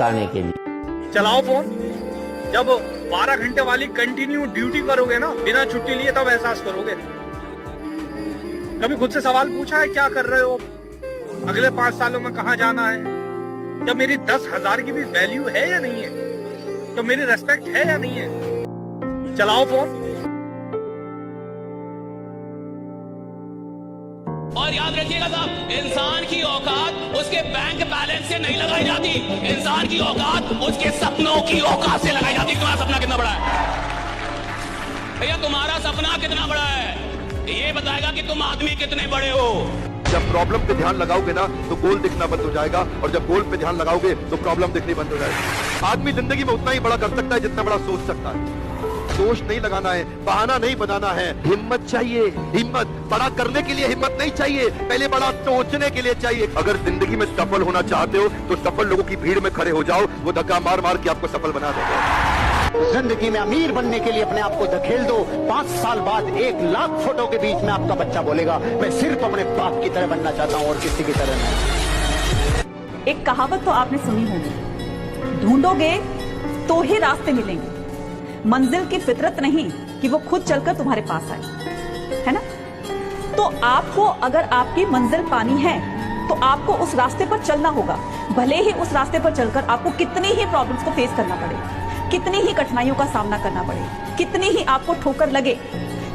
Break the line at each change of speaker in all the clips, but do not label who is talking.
आने के लिए।
चलाओ फोन। जब 12 घंटे वाली कंटिन्यू ड्यूटी करोगे ना बिना छुट्टी लिए, तब एहसास करोगे। कभी खुद से सवाल पूछा है क्या कर रहे हो, अगले 5 सालों में कहां जाना है? क्या मेरी 10,000 की भी वैल्यू है या नहीं है? तो मेरी रेस्पेक्ट है या नहीं है? चलाओ फोन।
और याद रखिएगा साहब, इंसान की औकात उसके बैंक बैलेंस से नहीं लगाई जाती, इंसान की औकात उसके सपनों की औकात से लगाई जाती। तुम्हारा सपना कितना बड़ा है भैया? तुम्हारा सपना कितना बड़ा है ये बताएगा कि तुम आदमी कितने बड़े हो।
जब प्रॉब्लम पे ध्यान लगाओगे ना तो गोल दिखना बंद हो जाएगा, और जब गोल पे ध्यान लगाओगे तो प्रॉब्लम दिखनी बंद हो जाएगी। आदमी जिंदगी में उतना ही बड़ा कर सकता है जितना बड़ा सोच सकता है। दोष नहीं लगाना है, बहाना नहीं बनाना है, हिम्मत चाहिए। हिम्मत बड़ा करने के लिए हिम्मत नहीं चाहिए, पहले बड़ा सोचने के लिए चाहिए। अगर जिंदगी में सफल होना चाहते हो तो सफल लोगों की भीड़ में खड़े हो जाओ, वो धक्का मार मार के आपको सफल बना देगा।
जिंदगी में अमीर बनने के लिए अपने आप को धकेल दो। 5 साल बाद 1 लाख फोटो के बीच में आपका बच्चा बोलेगा मैं सिर्फ अपने बाप की तरह बनना चाहता हूँ और किसी की तरह नहीं।
एक कहावत तो आपने सुनी होगी, ढूंढोगे तो ही रास्ते मिलेंगे। मंजिल की फितरत नहीं कि वो खुद चलकर तुम्हारे पास आए, है ना? तो आपको अगर आपकी मंजिल पानी है तो आपको उस रास्ते पर चलना होगा। भले ही उस रास्ते पर चलकर आपको कितनी ही प्रॉब्लम्स को फेस करना पड़े, कितनी ही कठिनाइयों का सामना करना पड़े, कितनी ही आपको ठोकर लगे,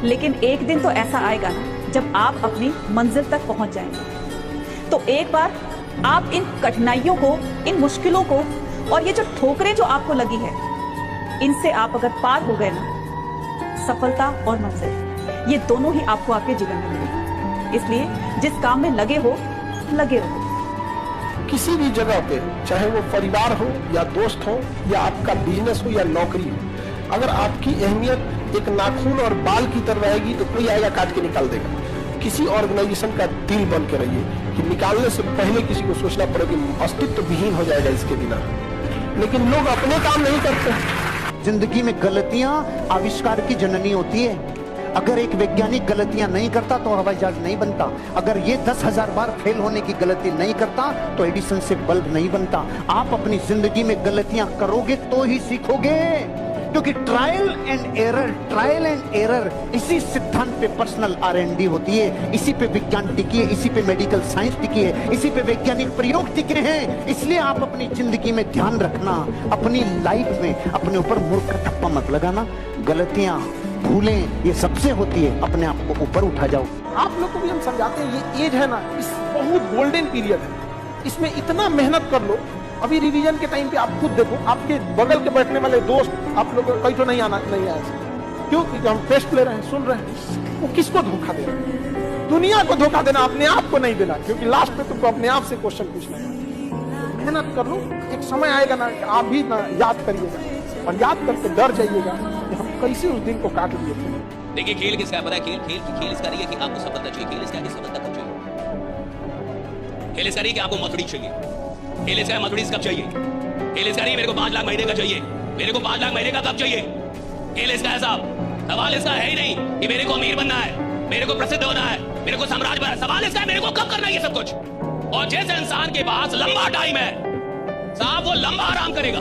लेकिन एक दिन तो ऐसा आएगा ना जब आप अपनी मंजिल तक पहुंच जाएंगे। तो एक बार आप इन कठिनाइयों को, इन मुश्किलों को और ये जो ठोकरें जो आपको लगी है, इनसे आप अगर पार हो गए ना, सफलता और मंजिल ये दोनों ही आपको आपके जीवन में मिलेगी। इसलिए जिस काम में लगे हो, लगे रहो।
किसी भी जगह पे, चाहे वो परिवार हो या दोस्त हो या आपका बिजनेस हो या नौकरी हो, अगर आपकी अहमियत एक नाखून और बाल की तरह रहेगी तो कोई आएगा काट के निकाल देगा। किसी ऑर्गेनाइजेशन का दिल बन के रहिए कि निकालने से पहले किसी को सोचना पड़े कि अस्तित्व विहीन हो जाएगा इसके बिना। लेकिन लोग अपने काम नहीं करते।
जिंदगी में गलतियां आविष्कार की जननी होती है। अगर एक वैज्ञानिक गलतियां नहीं करता तो हवाई जहाज नहीं बनता। अगर ये 10,000 बार फेल होने की गलती नहीं करता तो एडिसन से बल्ब नहीं बनता। आप अपनी जिंदगी में गलतियां करोगे तो ही सीखोगे, क्योंकि ट्रायल एंड एरर इसी सिद्धांत पे पर्सनल R&D होती है, इसी पे विज्ञान टिकी है, इसी पे मेडिकल साइंस टिकी है, इसी पे वैज्ञानिक प्रयोग टिके हैं। इसलिए आप अपनी जिंदगी में ध्यान रखना, अपनी लाइफ में अपने ऊपर मूर्ख का ठप्पा मत लगाना। गलतियां, भूलें ये सबसे होती है, अपने आप को ऊपर उठा जाओ।
आप लोग को भी हम समझाते हैं, ये एज है ना, इस बहुत गोल्डन पीरियड है, इसमें इतना मेहनत कर लो। अभी रिवीजन के टाइम पे आप खुद देखो, आपके बगल के बैठने वाले दोस्त, आप लोग कहीं तो नहीं आया, क्यों? क्योंकि हम टेस्ट ले रहे हैं, सुन रहे हैं। वो किसको धोखा दे रहे हैं? दुनिया को धोखा देना, अपने आप को नहीं देना, क्योंकि लास्ट में तुमको अपने आप से क्वेश्चन पूछना है। मेहनत कर लो, एक समय आएगा ना आप भी ना याद करिएगा और याद करके डर जाइएगा कि हम कैसे उस दिन को काट लिए थे।
देखिए खेल किसका पता है? खेल इसका नहीं है कि आपको सफलता चाहिए, खेल इसका है कि सफलता कब चाहिए। खेल इसका नहीं कि आपको मथुड़ी चाहिए, खेल इसका मथुड़ी कब चाहिए। खेल इसका नहीं मेरे को 5 लाख महीने का चाहिए, मेरे को 5 लाख महीने का कब चाहिए। खेल इसका है साहब, सवाल इसका है ही नहीं कि मेरे को अमीर बनना है, मेरे को प्रसिद्ध होना है, मेरे को साम्राज्य बनना है। सवाल इसका है मेरे को कब करना है ये सब कुछ। और जिस इंसान के पास लंबा टाइम है साहब, वो लंबा आराम करेगा।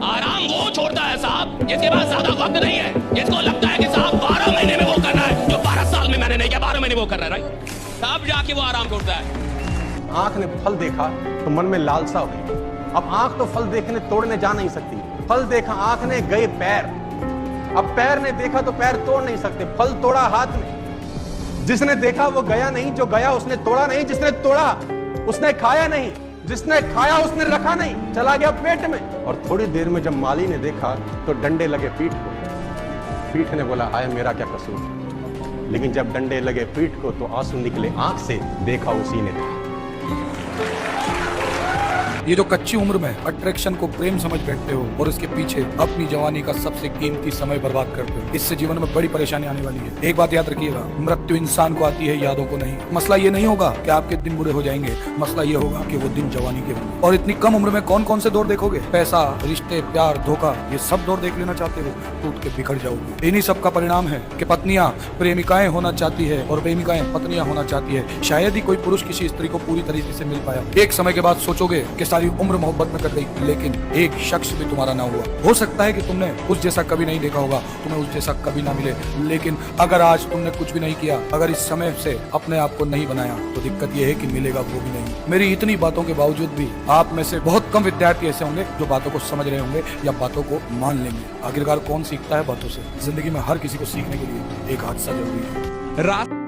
आराम वो छोड़ता है साहब जिसके पास ज्यादा वक्त नहीं है, जिसको लगता है कि साहब 12 महीने में वो करना है जो 12 साल में मैंने नहीं किया, 12 महीने वो कर रहा है, राइट? तब जाके वो आराम छोड़ता है।
आंख ने फल देखा तो मन में लालसा हुई। अब आंख तो फल देखने तोड़ने जा नहीं सकती। फल देखा आंख ने, गए पैर। अब पैर ने देखा तो पैर तोड़ नहीं सकते, फल तोड़ा हाथ में। जिसने देखा वो गया नहीं, जो गया उसने तोड़ा नहीं, जिसने तोड़ा उसने खाया नहीं, जिसने खाया उसने रखा नहीं, चला गया पेट में। और थोड़ी देर में जब माली ने देखा तो डंडे लगे पीठ को। पीठ ने बोला आए मेरा क्या कसूर। लेकिन जब डंडे लगे पीठ को तो आंसू निकले आंख से, देखा उसी ने देखा।
ये जो कच्ची उम्र में अट्रैक्शन को प्रेम समझ बैठते हो और इसके पीछे अपनी जवानी का सबसे कीमती समय बर्बाद करते हो, इससे जीवन में बड़ी परेशानी आने वाली है। एक बात याद रखिएगा, मृत्यु इंसान को आती है, यादों को नहीं। मसला ये नहीं होगा कि आपके दिन बुरे हो जाएंगे, मसला ये होगा कि वो दिन जवानी के होंगे। और इतनी कम उम्र में कौन कौन से दौर देखोगे? पैसा, रिश्ते, प्यार, धोखा, ये सब दौर देख लेना चाहते हो, टूट के बिखर जाओगे। इन्हीं सब का परिणाम है कि पत्नियां प्रेमिकाएं होना चाहती है और प्रेमिकाएं पत्नियां होना चाहती है। शायद ही कोई पुरुष किसी स्त्री को पूरी तरीके से मिल पाया। एक समय के बाद सोचोगे कि सारी उम्र मोहब्बत में कट गई, लेकिन एक शख्स भी तुम्हारा ना हुआ। हो सकता है कि तुमने उस जैसा कभी नहीं देखा होगा, तुम्हें उस जैसा कभी ना मिले, लेकिन अगर आज तुमने कुछ भी नहीं किया, अगर इस समय से अपने आप को नहीं बनाया, तो दिक्कत यह है कि मिलेगा वो भी नहीं। मेरी इतनी बातों के बावजूद भी आप में से बहुत कम विद्यार्थी ऐसे होंगे जो बातों को समझ रहे होंगे या बातों को मान लेंगे। आखिरकार कौन सीखता है बातों से? जिंदगी में हर किसी को सीखने के लिए एक हादसा जरूरी है।